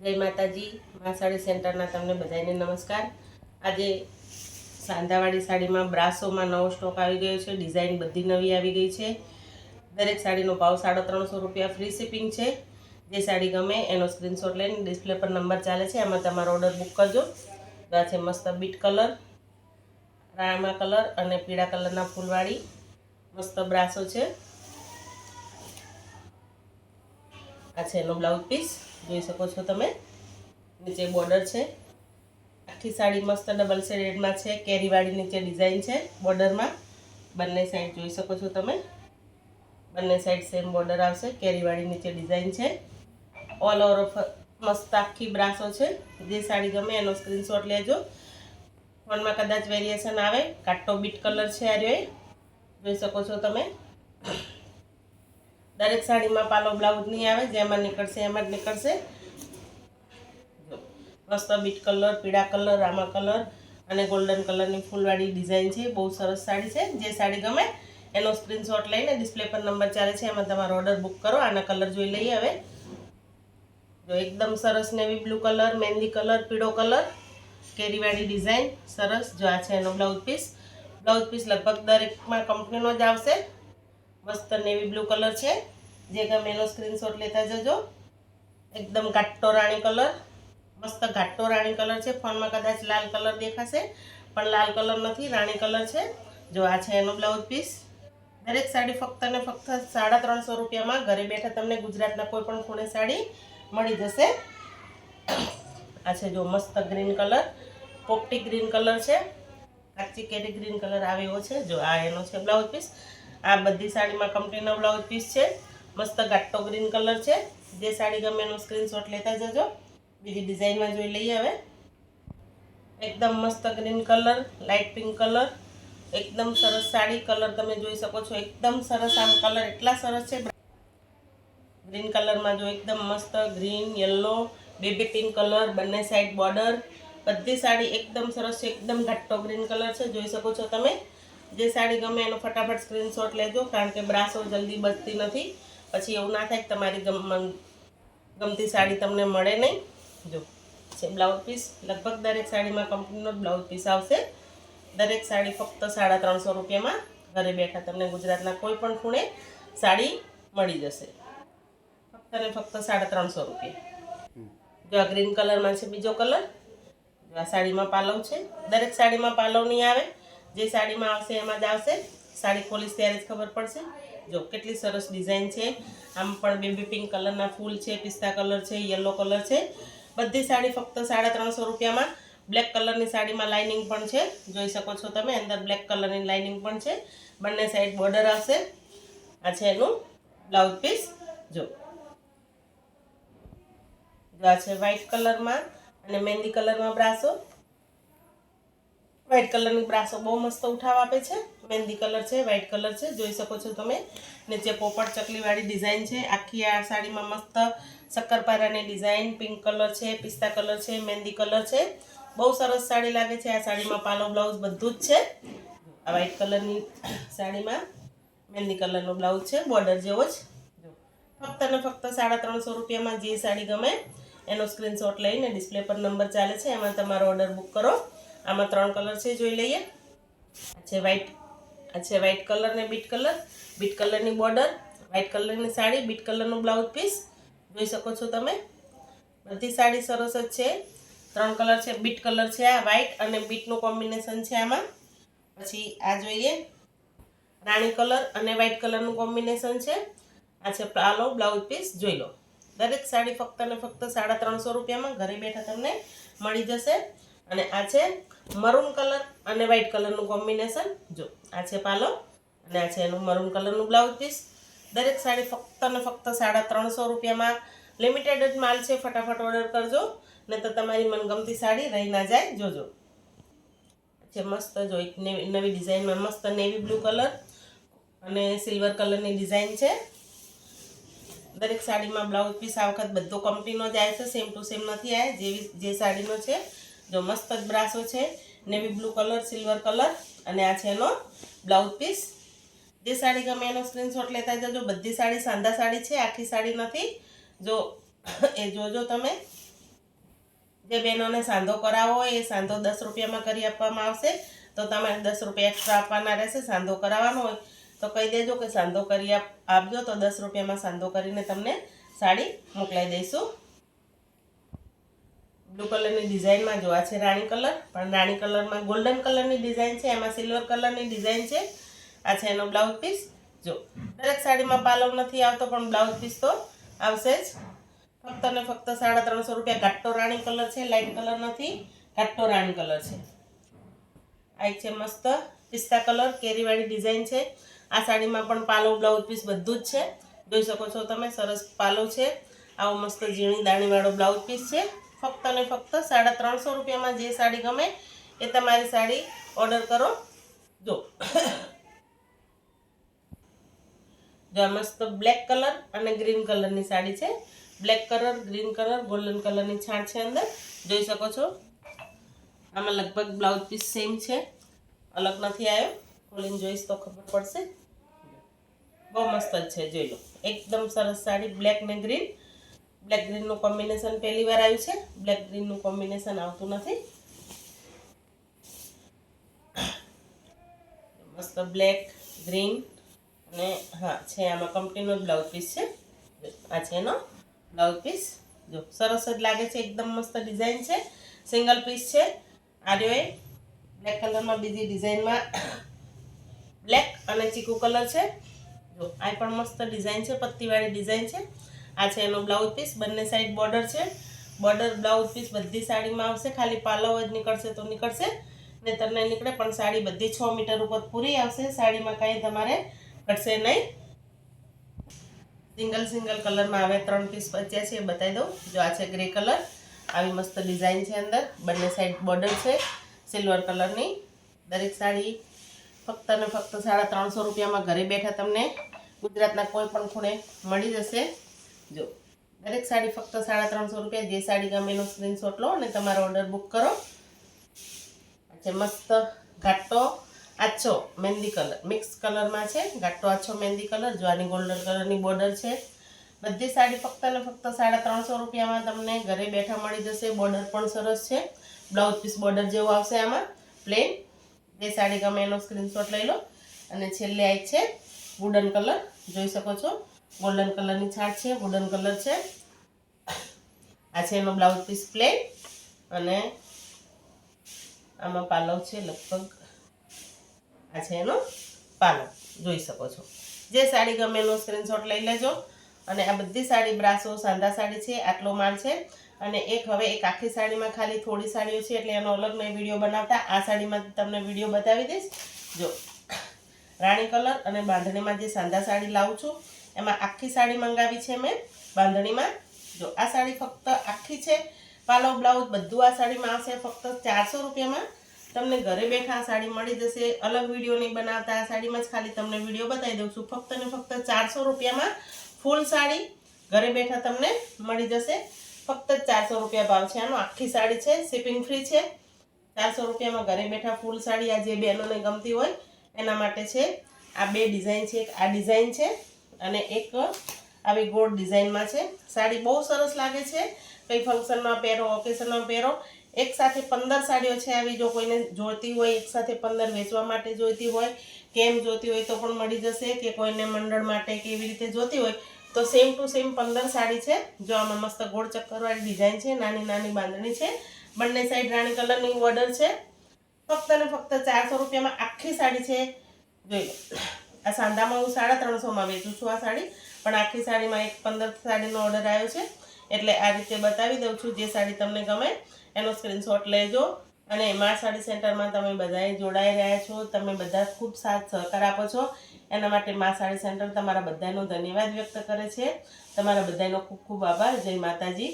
जय माताजी। मां साड़ी सेंटरना तमने बधाईने नमस्कार। आजे सांधावाड़ी साड़ी में ब्रासो में नवो स्टॉक आई गयो छे। डिजाइन बधी नवी आई गई है। दरेक साड़ीनो भाव 350 रुपया फ्री शिपिंग है। जे साड़ी गमे एनो स्क्रीनशॉट लईने डिस्प्ले पर नंबर चाले छे एमां तमारो ऑर्डर बुक करजो। तो आ छे मस्त बीट कलर, रामा कलर अने पीड़ा कलरना फूलवाड़ी मस्त ब्रासो छे। आ छे एनो ब्लाउज पीस જોઈ શકો છો તમે। નીચે બોર્ડર છે। આખી સાડી મસ્ત ડબલ શેડમાં છે। કેરીવાળી નીચે ડિઝાઇન છે બોર્ડરમાં। બંને સાઈડ જોઈ શકો છો તમે। બંને સાઈડ સેમ બોર્ડર આવશે। કેરીવાળી નીચે ડિઝાઇન છે। ઓલ ઓવર મસ્ત આખી બ્રાસો છે। જે સાડી ગમે એનો સ્ક્રીનશોટ લેજો। ફોનમાં કદાચ વેરિએશન આવે। કાટો બીટ કલર છે આ રહ્યો, જોઈ શકો છો તમે। दरेक साड़ी में पालो ब्लाउज नहीं आवे, जेमां निकळशे एमां ज निकळशे। मस्त बीट कलर, पीड़ा कलर, रामा कलर अने गोल्डन कलर फूलवाड़ी डिजाइन है। बहुत सरस साड़ी है। जे साड़ी गमे एनो स्क्रीनशॉट लईने डिस्प्ले पर नंबर चाले छे एमां तमारो ऑर्डर बुक करो। आना कलर जोई लईए हवे। जो एकदम सरस नेवी ब्लू कलर, मेहंदी कलर, पीड़ो कलर, केरीवाड़ी डिजाइन सरस। जो आ छे एनो ब्लाउज पीस लगभग दरेक में कंपनीनो ज आवशे। मस्त नेवी ब्लू कलर है। जे गमे एनो स्क्रीनशॉट लेता जजो। एकदम घाटो राणी कलर, मस्त घाटो राणी कलर है। फोन में कदाच लाल कलर देखाशे पण लाल कलर नहीं, राणी कलर है। जो आ छे एनो ब्लाउज पीस। दरेक साड़ी फक्त ने फक्त 350 रुपया में घरे बैठा तमने गुजरातना कोईपण खूणे साड़ी मळी जशे। आ छे जो मस्त ग्रीन कलर, पोपटी ग्रीन कलर है। काची केरी ग्रीन कलर आवे एवो छे। जो आ एनो छे ब्लाउज पीस। आ बधी साड़ी में कंपनीनो ब्लाउज पीस है। मस्त घाटो ग्रीन कलर है। जे साड़ी गमे एनो स्क्रीनशॉट लेता जजो। बीजी डिजाइन में जोई लईए हवे। एकदम मस्त green colour, light pink colour, एकदम सरस साड़ी। कलर तमे जोई सको छो। एकदम सरस आम कलर एटला सरस है। ग्रीन कलर में जो एकदम मस्त green, yellow, baby pink colour, बने साइड बॉर्डर, बधी साड़ी एकदम सरस है। एकदम घाटो ग्रीन कलर है। जोई सको छो तमे। जे साड़ी गमे एनो फटाफट स्क्रीनशॉट लेजो, कारण के ब्रासो जल्दी बचती नहीं। पछी एवुं ना थाय के तमारी गमती साड़ी तमने मळे नहीं। जो छे ब्लाउज पीस। लगभग दरेक साड़ी में कंपनीनो ब्लाउज पीस आवशे। दरेक साड़ी फक्त 350 रुपया में घरे बैठा तमने गुजरातना कोईपण खूणे साड़ी मळी जशे। फक्त ने फक्त 350 रुपया। जो आ ग्रीन कलर में छे बीजो कलर। जो आ साड़ी में पालव छे। दरेक साड़ी में पालव नहीं आवे। जे साड़ी में आवशे एमां ज आवशे। साड़ी खोलीश त्यारे ज खबर पड़शे। जो केटली सरस डिजाइन है। आम पण बेबी पिंक कलर फूल है, पिस्ता कलर है, येलो कलर है। बधी साड़ी फक्त 350 रुपया में। ब्लेक कलर की साड़ी में लाइनिंग पण है। जोई सको छो तमे। अंदर ब्लेक कलर की लाइनिंग पण है। बंने साइड बॉर्डर आवशे। आ छे एनुं ब्लाउज पीस। जो आ छे व्हाइट कलर में अने मेहंदी कलर में ब्रासो। व्हाइट कलर की ब्रासो बहुत मस्त उठाव आपे छे। मेहंदी कलर है, व्हाइट कलर है। जोई सको छो तमे। नीचे पोपट चकली वाली डिजाइन है। आखी आ साड़ी में मस्त शक्करपारानी डिजाइन, पिंक कलर है, पिस्ता कलर है, मेहंदी कलर है। बहुत सरस साड़ी लागे छे। आ साड़ी में पालो ब्लाउज बधुं ज छे। आ व्हाइट कलर की साड़ी में मेहंदी कलर नो ब्लाउज है, बॉर्डर जेवो ज। फक्त ने फक्त 350 रुपया में जे साड़ी गमे एनो स्क्रीनशॉट लईने डिस्प्ले पर नंबर चाले छे एमां तमारो ऑर्डर बुक करो। आमां 3 कलर है, जोई लईए। अच्छे व्हाइट कलर ने बीट कलर की बॉर्डर, व्हाइट कलर की साड़ी, बीट कलर नो ब्लाउज पीस। जोई सको छो तमे। बधी साड़ी सरस ज छे। 3 कलर है, बीट कलर है। आ व्हाइट अने बीट नो कॉम्बिनेशन है आमां। पछी आ जोईए राणी कलर अने व्हाइट कलर नो कॉम्बिनेशन है। आ छे पालो ब्लाउज पीस। जोई लो। दरेक साड़ी फक्त ने फक्त 350 रुपया में घरे बैठा तमने मळी जशे। अने आ छे मरून कलर अने व्हाइट कलर नु कॉम्बिनेशन। जो आ छे पालो अने आ छे एनु मरून कलर नु ब्लाउज पीस। दरेक साड़ी फक्त ने फक्त 350 रुपया में लिमिटेड ज माल छे। फटाफट ऑर्डर करजो, नहीं तो तमारी मनगमती साड़ी रही ना जाए। जोजो छे मस्त। जो एक नवी डिजाइन में मस्त नेवी ब्लू कलर अने सिल्वर कलर की डिजाइन है। दरेक साड़ी में ब्लाउज पीस आ वखत बधो कंपनीनो ज आवे छे। सेम टू सेम नहीं आए। जे साड़ीनो छे। जो मस्त ज ब्रासो है। Navy blue colour, silver colour अने आ छे एनो ब्लाउज पीस। जे साड़ी गमे एनो स्क्रीनशॉट लेता जजो। बधी साड़ी सांधा साड़ी है, आखी साड़ी नहीं। जो ए जोजो तमे। જે બહેનોને સાંધો કરાવવો હોય એ સાંધો 10 રૂપિયામાં કરી આપવામાં આવશે. તો તમારે 10 રૂપિયા એક્સ્ટ્રા આપવાના રહેશે. સાંધો કરાવવાનો હોય તો કહી દેજો કે સાંધો કરી આપજો, તો 10 રૂપિયામાં સાંધો કરીને તમને સાડી મોકલાવી દઈશું. બ્લુ કલરની ડિઝાઇનમાં જો આ છે રાણી કલર, પણ રાણી કલરમાં ગોલ્ડન કલરની ડિઝાઇન છે, એમાં સિલ્વર કલરની ડિઝાઇન છે. આ છે એનો બ્લાઉઝ પીસ. જો દરેક સાડીમાં પાલવ નથી આવતો, પણ બ્લાઉઝ પીસ તો આવશે જ. ફક્ત ને ફક્ત 350 રૂપિયા. ઘાટો રાણી કલર છે, લાઇટ કલર નથી, ઘાટો રાણી કલર છે. આ એક છે મસ્ત પિસ્તા કલર, કેરીવાળી ડિઝાઇન છે. આ સાડીમાં પણ પાલવ બ્લાઉઝ પીસ બધું જ છે. જોઈ શકો છો તમે, સરસ પાલવ છે. આવો મસ્ત ઝીણી દાણીવાળો બ્લાઉઝ પીસ છે. ફક્ત ને ફક્ત 350 રૂપિયામાં જે સાડી ગમે એ તમારી સાડી ઓર્ડર કરો. જો આ મસ્ત બ્લેક કલર અને ગ્રીન કલરની સાડી છે. Black colour, green colour, golden કલરની છાંટ છે અંદર, જોઈ શકો છો. આમાં લગભગ બ્લાઉઝ પીસ સેમ છે, અલગ નથી આવ્યો. ખોલીને જોઈશ તો ખબર પડશે. બહુ મસ્ત જ છે, જોઈ લો. એકદમ સરસ સાડી, બ્લેક ને ગ્રીન. બ્લેક ગ્રીનનું કોમ્બિનેશન પહેલી વાર આવ્યું છે. બ્લેક ગ્રીનનું કોમ્બિનેશન આવતું નથી. મસ્ત બ્લેક, ગ્રીન અને હા છે આમાં કંપનીનો બ્લાઉઝ પીસ છે. આ છે એનો બ્લાઉઝ પીસ. જો સરસ જ લાગે છે, એકદમ મસ્ત ડિઝાઇન છે. સિંગલ પીસ છે. આર્યો એ બ્લેક કલરમાં બીજી ડિઝાઇનમાં બ્લેક અને ચીકુ કલર છે. જો આ પણ મસ્ત ડિઝાઇન છે, પત્તીવાળી ડિઝાઇન છે. આ છે એનો બ્લાઉઝ પીસ. બંને સાઈડ બોર્ડર છે. બોર્ડર બ્લાઉઝ પીસ બધી સાડીમાં આવશે. ખાલી પાલવ જ નીકળશે તો નીકળશે, નહીંતર નહીં નીકળે. પણ સાડી બધી 6 મીટર ઉપર પૂરી આવશે. સાડીમાં કાંઈ તમારે ઘટશે નહીં. સિંગલ કલરમાં આવે 3 પીસ બચ્યા છે, એ બતાવી દઉં. જો આ છે ગ્રે કલર. આવી મસ્ત ડિઝાઇન છે અંદર. બંને સાઈડ બોર્ડર છે સિલ્વર કલરની. દરેક સાડી ફક્ત ને ફક્ત 350 રૂપિયામાં ઘરે બેઠા તમને ગુજરાતના કોઈ પણ ખૂણે મળી જશે. જો દરેક સાડી ફક્ત 350 રૂપિયા. જે સાડી ગમે એનો સ્ક્રીનશોટ લો અને તમારો ઓર્ડર બુક કરો. છે મસ્ત ઘાટો આછો મહેંદી કલર, મિક્સ કલરમાં છે. ઘાટો આછો મહેંદી કલર. જો આની ગોલ્ડન કલરની બોર્ડર છે. બધી સાડી ફક્ત ને ફક્ત 350 રૂપિયામાં તમને ઘરે બેઠા મળી જશે. બોર્ડર પણ સરસ છે. બ્લાઉઝ પીસ બોર્ડર જેવું આવશે આમાં પ્લેન. જે સાડી ગમે એનો સ્ક્રીનશોટ લઈ લો. અને છેલ્લે આ છે વુડન કલર, જોઈ શકો છો. ગોલ્ડન કલરની છાંટ છે, વુડન કલર છે. આ છે એનો બ્લાઉઝ પીસ પ્લેન અને આમાં પાલવ છે લગભગ. આ છે એનો પાલવ, જોઈ શકો છો. જે સાડી ગમે એનો સ્ક્રીનશોટ લઈ લેજો. અને આ બધી સાડી બ્રાસો સાંધા સાડી છે. આટલો માલ છે. અને હવે એક આખી સાડીમાં ખાલી થોડી સાડીઓ છે, એટલે એનો અલગ મેં વિડીયો બનાવતા. આ સાડીમાં તમને વિડીયો બતાવી દઈશ. જો રાણી કલર અને બાંધણીમાં જે સાંધા સાડી લાવું છું, એમાં આખી સાડી મંગાવી છે મેં બાંધણીમાં. જો આ સાડી ફક્ત આખી છે, પાલવ બ્લાઉઝ બધું આ સાડીમાં આવશે. ફક્ત 400 રૂપિયામાં તમને ઘરે બેઠા આ સાડી મળી જશે. અલગ વિડીયો નહીં બનાવતા, આ સાડીમાં જ ખાલી તમને વિડીયો બતાવી દઉં છું. ફક્ત ને ફક્ત 400 રૂપિયામાં ફૂલ સાડી ઘરે બેઠા તમને મળી જશે. ફક્ત 400 રૂપિયા ભાવ છે આનો. આખી સાડી છે, શિપિંગ ફ્રી છે. 400 રૂપિયામાં ઘરે બેઠા ફૂલ સાડી. આ જે બહેનોને ગમતી હોય એના માટે છે. આ બે ડિઝાઇન છે. એક આ ડિઝાઇન છે અને એક આવી ગોળ ડિઝાઇનમાં છે. સાડી બહુ સરસ લાગે છે. કંઈ ફંક્શનમાં પહેરો, ઓકેશનમાં પહેરો. એક સાથે 15 સાડીઓ છે આવી. જો કોઈને જોઈતી હોય એક સાથે 15 વેચવા માટે જોઈતી હોય, કેમ જોઈતી હોય તો પણ મળી જશે. કે કોઈને મંડળ માટે કે એવી રીતે જોઈતી હોય તો સેમ ટુ સેમ 15 સાડી છે. જો આમાં મસ્ત ગોળ ચક્કરવાળી ડિઝાઇન છે. નાની નાની બાંધણી છે. બંને સાઈડ રાણી કલરની બોર્ડર છે. ફક્ત ને ફક્ત 400 રૂપિયામાં આખી સાડી છે. જોઈ લો. આ સાંધામાં હું 350માં વેચું છું આ સાડી, પણ આખી સાડીમાં એક 15 સાડીનો ઓર્ડર આવ્યો છે, એટલે આ રીતે બતાવી દઉં છું. જે સાડી તમને ગમે એનો સ્ક્રીનશોટ લેજો. અને મા સાડી સેન્ટરમાં તમે બધાએ જોડાઈ રહ્યા છો. તમે બધા ખૂબ સાથ સહકાર આપો છો. એના માટે મા સાડી સેન્ટર તમારા બધાનો ધન્યવાદ વ્યક્ત કરે છે. તમારા બધાનો ખૂબ ખૂબ આભાર. જય માતાજી.